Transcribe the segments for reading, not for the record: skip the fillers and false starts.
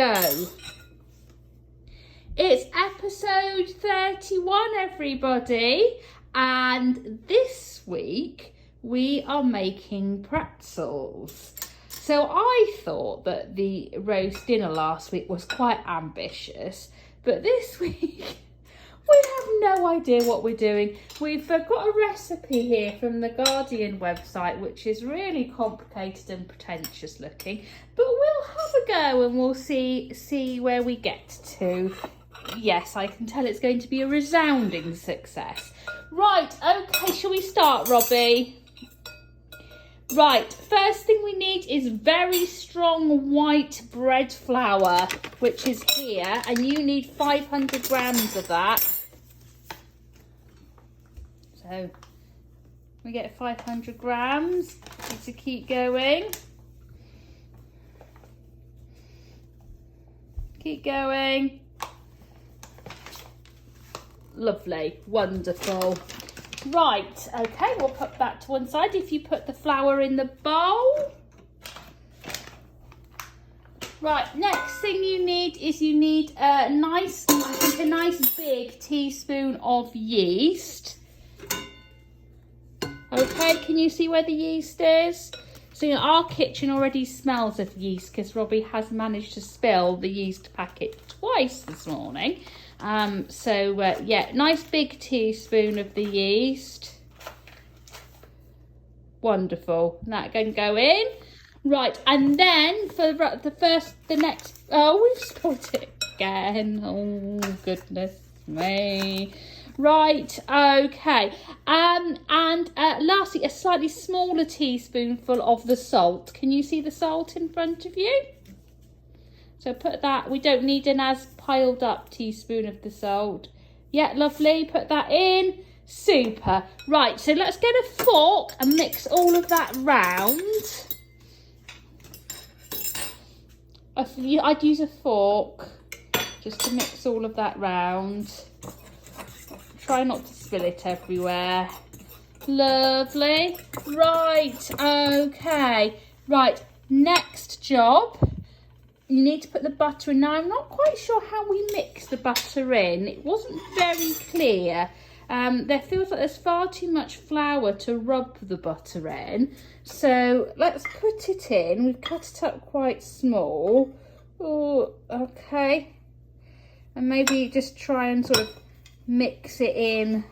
Go. It's episode 31, everybody, and this week we are making pretzels. So I thought that the roast dinner last week was quite ambitious, but this week we have no idea what we're doing. We've got a recipe here from the Guardian website, which is really complicated and pretentious looking, but we'll have a go and we'll see where we get to. Yes, I can tell it's going to be a resounding success. Right, okay, shall we start, Robbie? Right, first thing we need is very strong white bread flour, which is here, and you need 500 grams of that. So we get 500 grams. Need to keep going. Keep going. Lovely, wonderful. Right, okay, we'll put that to one side. If you put the flour in the bowl. Right, next thing you need is a nice big teaspoon of yeast. Okay, can you see where the yeast is? So you know, our kitchen already smells of yeast because Robbie has managed to spill the yeast packet twice this morning. Yeah, nice big teaspoon of the yeast. Wonderful. That can go in. Right, and then for we've spilled it again. Oh, goodness me. Right, okay. And lastly, a slightly smaller teaspoonful of the salt. Can you see the salt in front of you? So put that, we don't need an as piled up teaspoon of the salt. Yeah, lovely, put that in. Super. Right, so let's get a fork and mix all of that round. I'd use a fork just to mix all of that round. Try not to spill it everywhere. Lovely. Right, okay. Right, next job. You need to put the butter in. Now, I'm not quite sure how we mix the butter in. It wasn't very clear. There feels like there's far too much flour to rub the butter in. So let's put it in. We've cut it up quite small. Oh, okay. And maybe just try and sort of mix it in.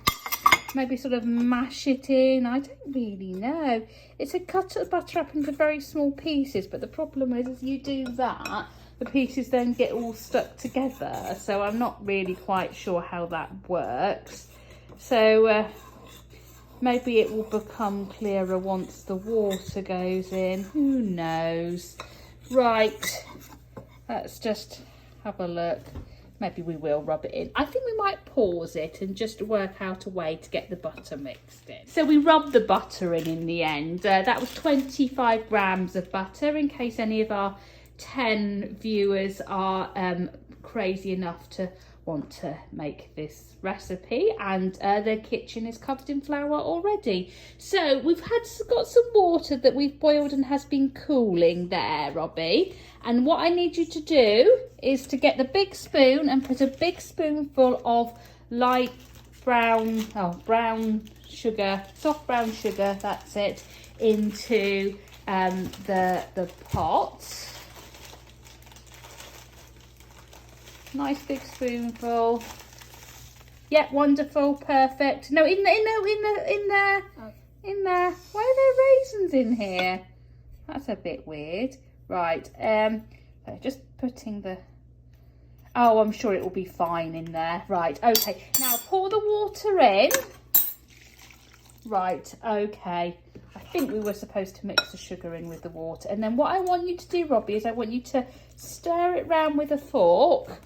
Maybe sort of mash it in. I don't really know. It's a cut the butter up into very small pieces, but the problem is if you do that, the pieces then get all stuck together. So I'm not really quite sure how that works. So maybe it will become clearer once the water goes in. Who knows? Right, let's just have a look. Maybe we will rub it in. I think we might pause it and just work out a way to get the butter mixed in. So we rubbed the butter in the end. That was 25 grams of butter, in case any of our 10 viewers are crazy enough to want to make this recipe, and their kitchen is covered in flour already. So we've got some water that we've boiled and has been cooling there, Robbie. And what I need you to do is to get the big spoon and put a big spoonful of light brown, brown sugar, soft brown sugar, that's it, into the pot. Nice big spoonful. Yeah, wonderful, perfect. No, in there. Oh. In there. Why are there raisins in here? That's a bit weird. Right, just putting the... Oh, I'm sure it will be fine in there. Right, okay. Now pour the water in. Right, okay. I think we were supposed to mix the sugar in with the water. And then what I want you to do, Robbie, is I want you to stir it round with a fork.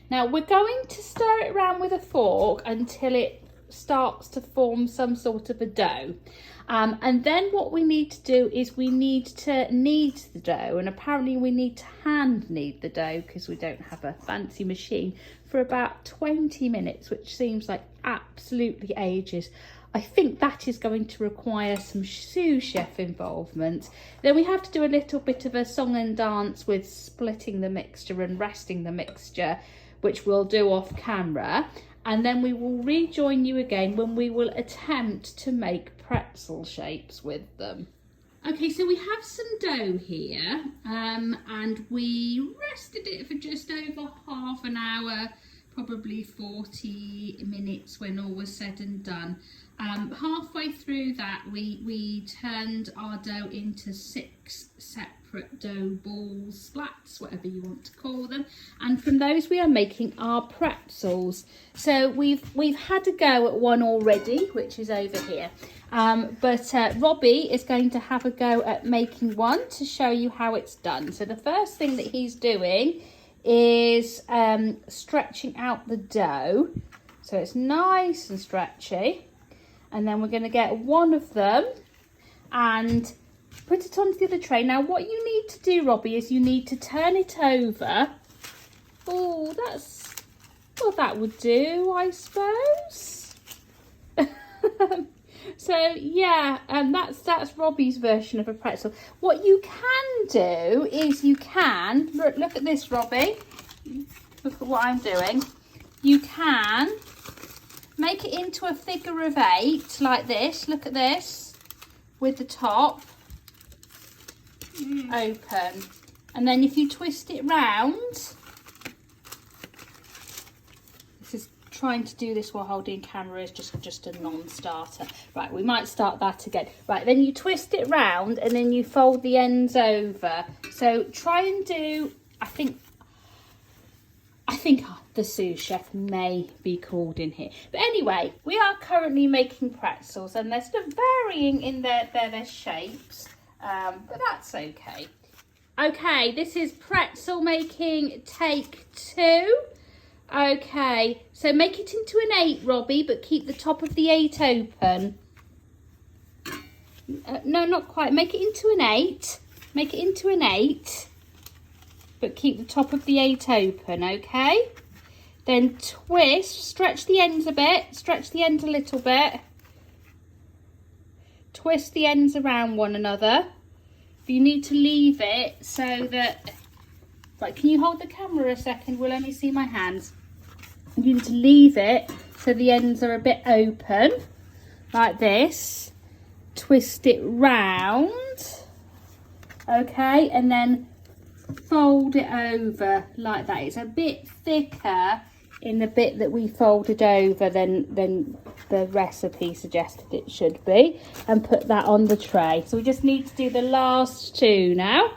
Now, we're going to stir it around with a fork until it starts to form some sort of a dough. And then what we need to do is we need to knead the dough, and apparently we need to hand knead the dough because we don't have a fancy machine, for about 20 minutes, which seems like absolutely ages. I think that is going to require some sous chef involvement. Then we have to do a little bit of a song and dance with splitting the mixture and resting the mixture, which we'll do off camera. And then we will rejoin you again when we will attempt to make pretzel shapes with them. Okay, so we have some dough here, and we rested it for just over half an hour, probably 40 minutes when all was said and done. Halfway through that, we turned our dough into 6 separate dough balls, splats, whatever you want to call them. And from those we are making our pretzels. So we've had a go at one already, which is over here. But Robbie is going to have a go at making one to show you how it's done. So the first thing that he's doing is stretching out the dough. So it's nice and stretchy. And then we're going to get one of them and put it onto the other tray. Now what you need to do, Robbie, is you need to turn it over. Oh, that's, well, that would do, I suppose. So yeah, that's Robbie's version of a pretzel. What you can do is you can, look at this, Robbie. Look at what I'm doing. You can make it into a figure of 8 like this. Look at this, with the top open. And then if you twist it round, this is trying to do this while holding camera is just a non-starter. Right, we might start that again. Right, then you twist it round and then you fold the ends over. So try and do, I think the sous chef may be called in here. But anyway, we are currently making pretzels and they're sort of varying in their shapes, but that's okay. Okay, this is pretzel making take 2. Okay, so make it into an 8, Robbie, but keep the top of the 8 open. No, not quite. Make it into an 8. Make it into an 8, but keep the top of the 8 open, okay? Then twist, stretch the ends a bit, stretch the ends a little bit. Twist the ends around one another. But you need to leave it so that, right, can you hold the camera a second? We'll only see my hands. You need to leave it so the ends are a bit open, like this. Twist it round, okay, and then fold it over like that. It's a bit thicker in the bit that we folded over than the recipe suggested it should be, and put that on the tray. So we just need to do the last 2 now,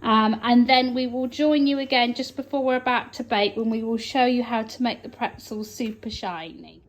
and then we will join you again just before we're about to bake, when we will show you how to make the pretzels super shiny.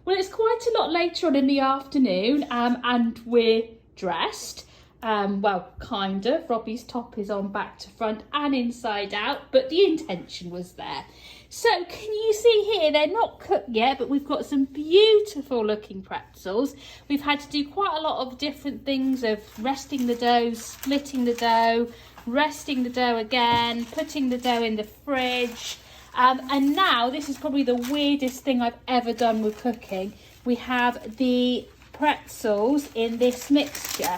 Well, it's quite a lot later on in the afternoon, and we're dressed. Well, kind of. Robbie's top is on back to front and inside out, but the intention was there. So can you see here, they're not cooked yet, but we've got some beautiful looking pretzels. We've had to do quite a lot of different things of resting the dough, splitting the dough, resting the dough again, putting the dough in the fridge. And now, this is probably the weirdest thing I've ever done with cooking. We have the pretzels in this mixture.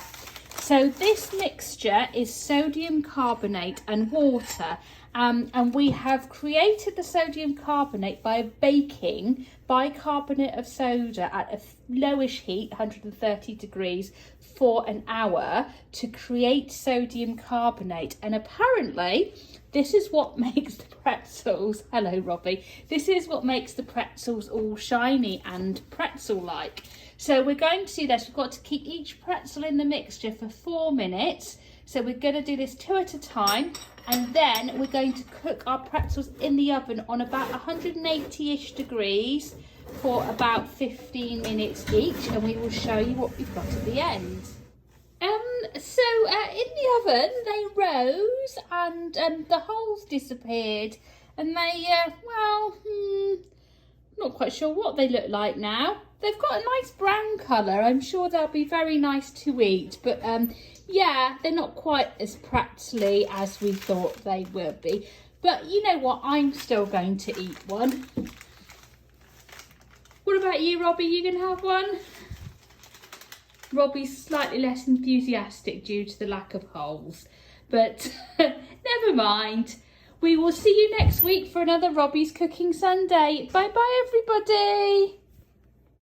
So this mixture is sodium carbonate and water, and we have created the sodium carbonate by baking bicarbonate of soda at a lowish heat, 130 degrees, for an hour to create sodium carbonate. And apparently this is what makes the pretzels, hello Robbie, this is what makes the pretzels all shiny and pretzel-like. So we're going to do this. We've got to keep each pretzel in the mixture for 4 minutes. So we're going to do this 2 at a time, and then we're going to cook our pretzels in the oven on about 180-ish degrees for about 15 minutes each, and we will show you what we've got at the end. So in the oven they rose and the holes disappeared, and they, not quite sure what they look like now. They've got a nice brown colour. I'm sure they'll be very nice to eat, but yeah, they're not quite as pretzely as we thought they would be. But you know what? I'm still going to eat one. What about you, Robbie? You gonna have one? Robbie's slightly less enthusiastic due to the lack of holes. But never mind. We will see you next week for another Robbie's Cooking Sunday. Bye bye everybody.